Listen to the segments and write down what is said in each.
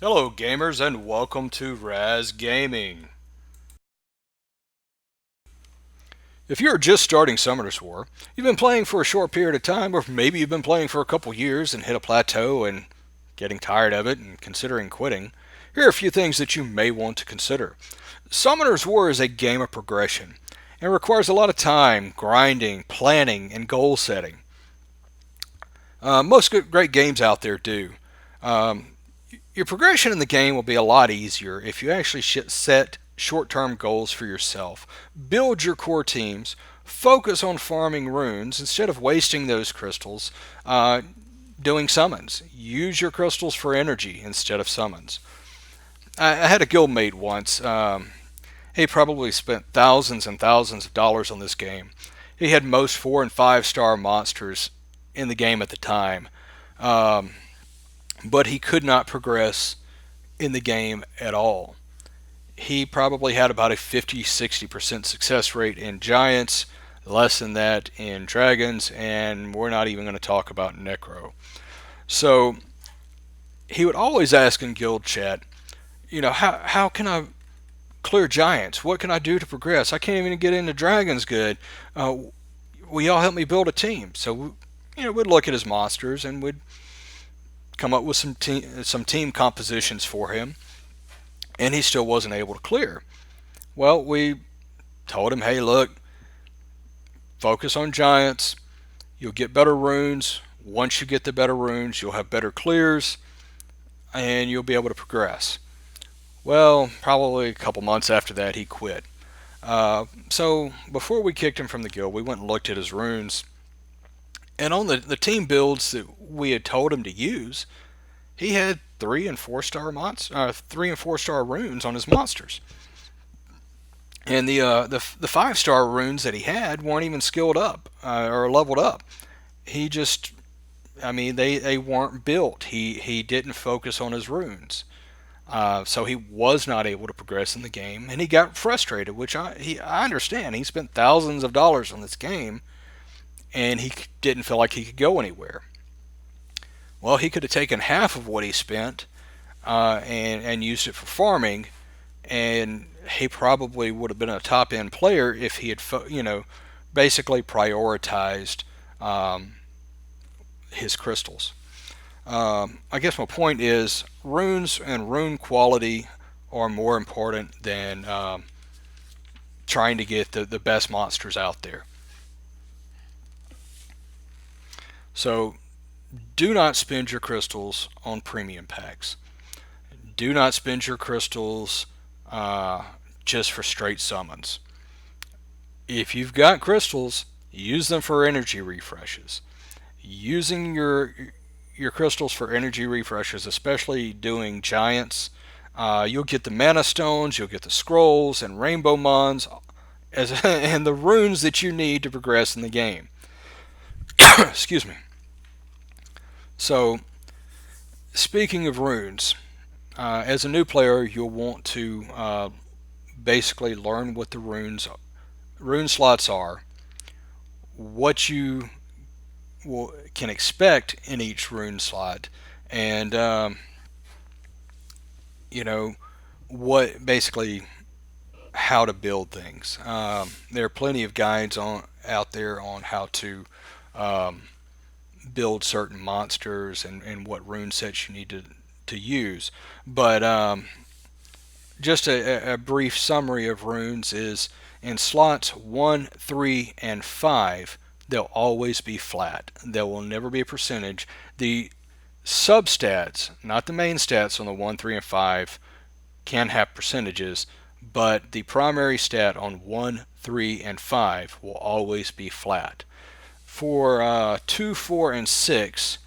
Hello, gamers, and welcome to Raz Gaming. If you're just starting Summoners War, you've been playing for a short period of time, or maybe you've been playing for a couple years and hit a plateau and getting tired of it and considering quitting, here are a few things that you may want to consider. Summoners War is a game of progression and requires a lot of time, grinding, planning, and goal setting. Most great games out there do. Um, Your progression in the game will be a lot easier if you actually set short term goals for yourself. Build your core teams, focus on farming runes instead of wasting those crystals doing summons. Use your crystals for energy instead of summons. I had a guildmate once. He probably spent thousands and thousands of dollars on this game. He had most 4 and 5 star monsters in the game at the time. Um, but he could not progress in the game at all. He probably had about a 50-60% success rate in Giants, less than that in Dragons, and we're not even going to talk about Necro. So he would always ask in guild chat, how can I clear Giants? What can I do to progress? I can't even get into Dragons good. Will y'all help me build a team? So, we'd look at his monsters and we'd come up with some team compositions for him, and he still wasn't able to clear. Well, we told him, hey, look, focus on Giants. You'll get better runes. Once you get the better runes, you'll have better clears, and you'll be able to progress. Well, probably a couple months after that, he quit. So before we kicked him from the guild, we went and looked at his runes. And on the team builds that we had told him to use, he had 3 and 4 star runes on his monsters. And the 5 star runes that he had weren't even skilled up or leveled up. He just, I mean, they weren't built. He didn't focus on his runes, so he was not able to progress in the game, and he got frustrated. Which I understand. He spent thousands of dollars on this game, and he didn't feel like he could go anywhere. Well, he could have taken half of what he spent and used it for farming, and he probably would have been a top end player if he had basically prioritized um, his crystals. I guess my point is runes and rune quality are more important than trying to get the best monsters out there. So do not spend your crystals on premium packs. Do not spend your crystals uh, just for straight summons. If you've got crystals, use them for energy refreshes. Using your crystals for energy refreshes, especially doing giants, you'll get the mana stones, you'll get the scrolls and rainbow mons, and the runes that you need to progress in the game. Excuse me. So, speaking of runes, as a new player, you'll want to basically learn what the rune slots are, what you can expect in each rune slot, and you know what basically how to build things. There are plenty of guides on out there on how to um, build certain monsters and what rune sets you need to use. But just a brief summary of runes is in slots 1, 3, and 5, they'll always be flat. There will never be a percentage. The substats, not the main stats on the 1, 3, and 5, can have percentages, but the primary stat on 1, 3, and 5 will always be flat. For 2, 4, and 6,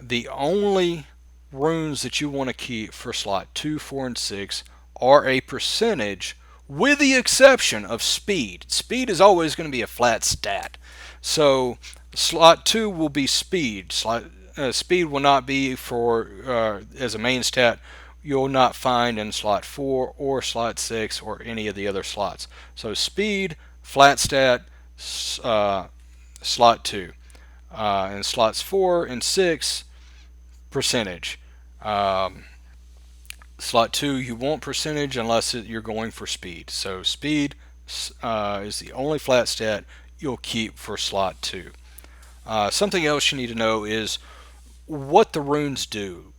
the only runes that you want to keep for slot 2, 4, and 6 are a percentage, with the exception of speed. Speed is always going to be a flat stat. So slot 2 will be speed. Speed will not be for as a main stat. You'll not find in slot 4 or slot 6 or any of the other slots. So speed, flat stat, slot 2. And slots 4 and 6, percentage. Um, Slot 2, you want percentage unless you're going for speed. So speed is the only flat stat you'll keep for slot 2. Something else you need to know is what the runes do.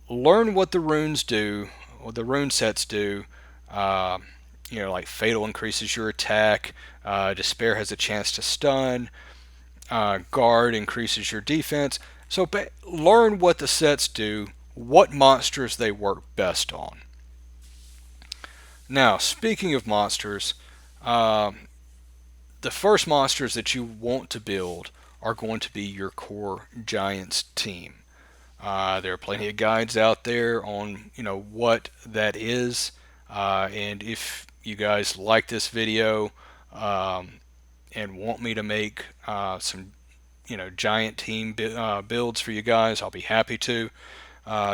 Learn what the runes do, what the rune sets do. Uh, like Fatal increases your attack, Despair has a chance to stun, Guard increases your defense. So learn what the sets do, what monsters they work best on. Now, speaking of monsters, uh, the first monsters that you want to build are going to be your core Giants team. There are plenty of guides out there on what that is, and if you guys like this video um, and want me to make some giant team builds for you guys, I'll be happy to.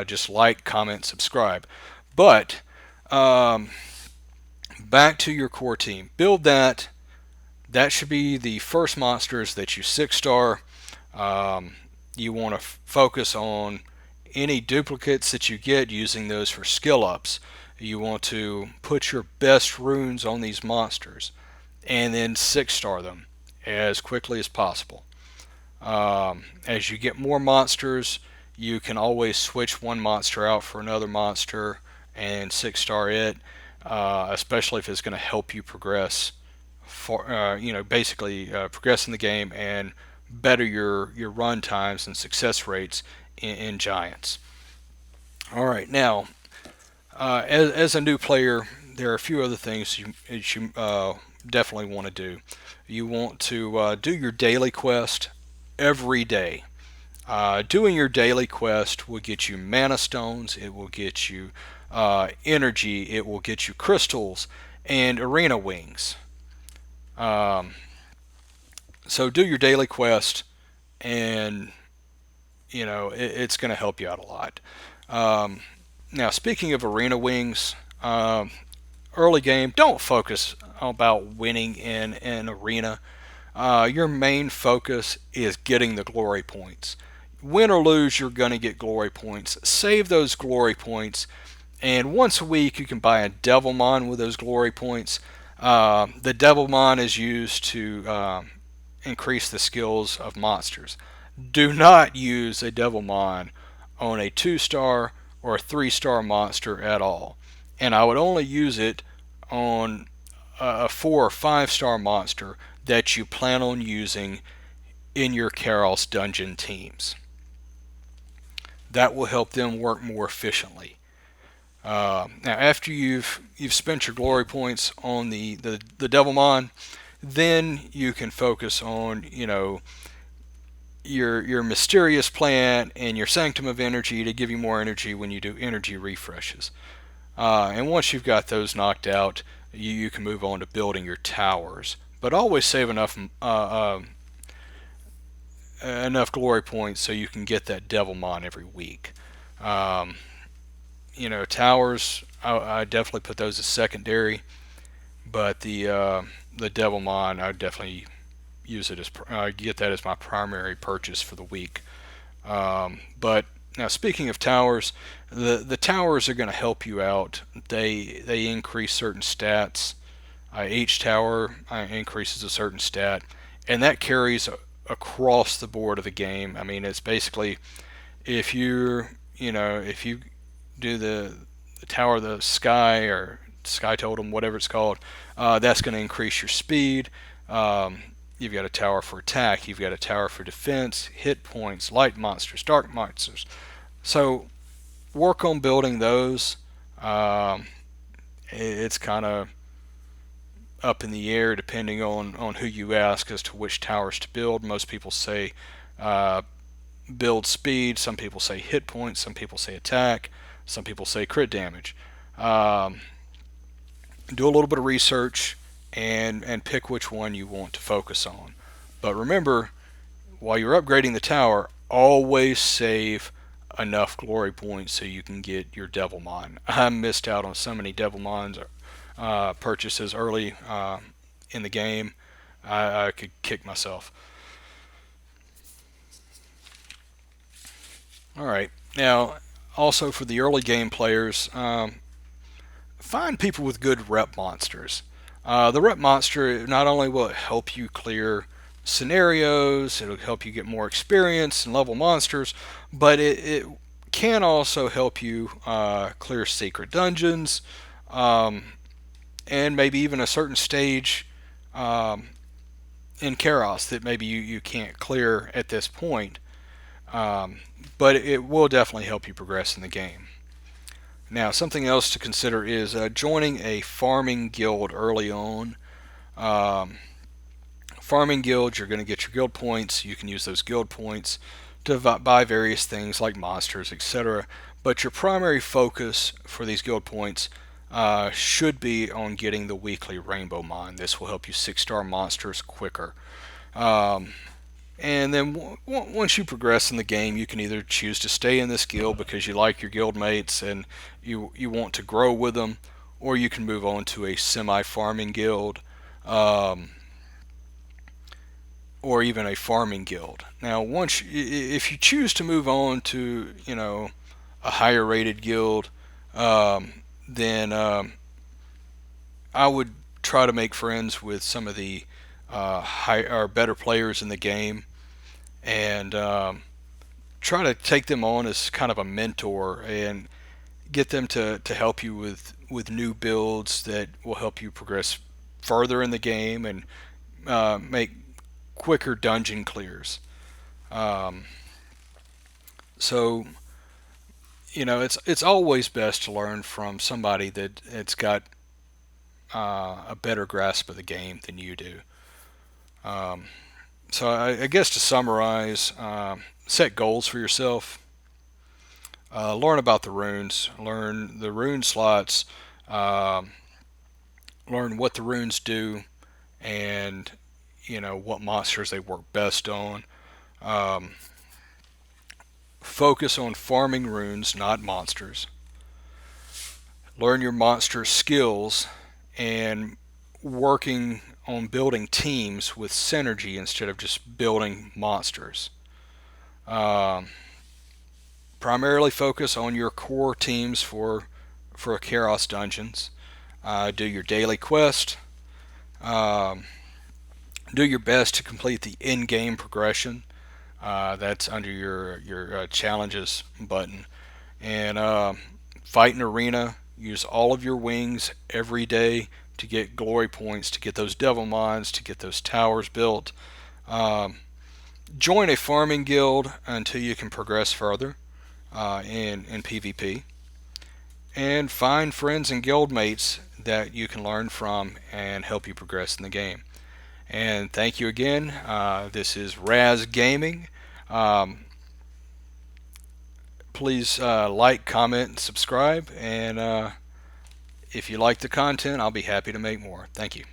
Just like, comment, subscribe. But um, back to your core team. Build that. That should be the first monsters that you 6-star. You want to focus on any duplicates that you get, using those for skill ups. You want to put your best runes on these monsters and then 6-star them as quickly as possible. As you get more monsters, you can always switch one monster out for another monster and 6-star it, especially if it's going to help you progress for basically progress in the game and better your run times and success rates in Giants. All right, now as a new player, there are a few other things you definitely want to do. You want to do your daily quest every day. Doing your daily quest will get you mana stones, it will get you energy, it will get you crystals and arena wings. Um, so do your daily quest, and it's going to help you out a lot. Um, Now, speaking of arena wings, early game, don't focus about winning in an arena. Your main focus is getting the glory points. Win or lose, you're going to get glory points. Save those glory points, and once a week you can buy a Devilmon with those glory points. The Devilmon is used to increase the skills of monsters. Do not use a Devilmon on a 2-star or a 3-star monster at all. And I would only use it on a 4 or 5-star monster that you plan on using in your Karos dungeon teams. That will help them work more efficiently. Now, after you've spent your glory points on the Devilmon, then you can focus on your mysterious plant and your sanctum of energy to give you more energy when you do energy refreshes. And once you've got those knocked out, you can move on to building your towers. But always save enough glory points so you can get that Devilmon every week. Towers, I definitely put those as secondary, but the Devilmon, I definitely use it as get that as my primary purchase for the week. But now, speaking of towers, the towers are going to help you out. They increase certain stats. Each tower increases a certain stat, and that carries across the board of the game. I mean, it's basically if if you do the Tower of the Sky or Sky Totem, whatever it's called, that's going to increase your speed. You've got a tower for attack, you've got a tower for defense, hit points, light monsters, dark monsters. So work on building those. It's kind of up in the air depending on who you ask as to which towers to build. Most people say build speed, some people say hit points, some people say attack, some people say crit damage. Do a little bit of research and pick which one you want to focus on. But remember, while you're upgrading the tower, always save enough glory points so you can get your Devilmon. I missed out on so many Devilmons purchases early in the game. I could kick myself. All right, now Also, for the early game players, find people with good rep monsters. The rep monster not only will it help you clear scenarios, it'll help you get more experience and level monsters, but it can also help you clear secret dungeons, um, and maybe even a certain stage um, in Karos that maybe you can't clear at this point. Um, but it will definitely help you progress in the game. Now, something else to consider is joining a farming guild early on. Um, Farming guilds, you're going to get your guild points. You can use those guild points to buy various things like monsters, etc. But your primary focus for these guild points should be on getting the weekly rainbow mine. This will help you 6-star monsters quicker. Um, and then once you progress in the game, you can either choose to stay in this guild because you like your guild mates and you want to grow with them, or you can move on to a semi-farming guild, um, or even a farming guild. Now, if you choose to move on to a higher rated guild, then I would try to make friends with some of the high or better players in the game and try to take them on as kind of a mentor and get them to help you with new builds that will help you progress further in the game and make quicker dungeon clears. Um, so it's always best to learn from somebody that's got a better grasp of the game than you do. Um, so I guess to summarize, set goals for yourself. Learn about the runes. Learn the rune slots. Um, Learn what the runes do, and what monsters they work best on. Um, Focus on farming runes, not monsters. Learn your monster skills and working on building teams with synergy instead of just building monsters. Um, Primarily focus on your core teams for Karos dungeons. Do your daily quest. Um, do your best to complete the in-game progression. That's under your challenges button. And fight an arena. Use all of your wings every day to get glory points, to get those devil mines, to get those towers built. Um, Join a farming guild until you can progress further in PvP. And find friends and guild mates that you can learn from and help you progress in the game. And thank you again. This is Raz Gaming. Um, Please like, comment, and subscribe. And if you like the content, I'll be happy to make more. Thank you.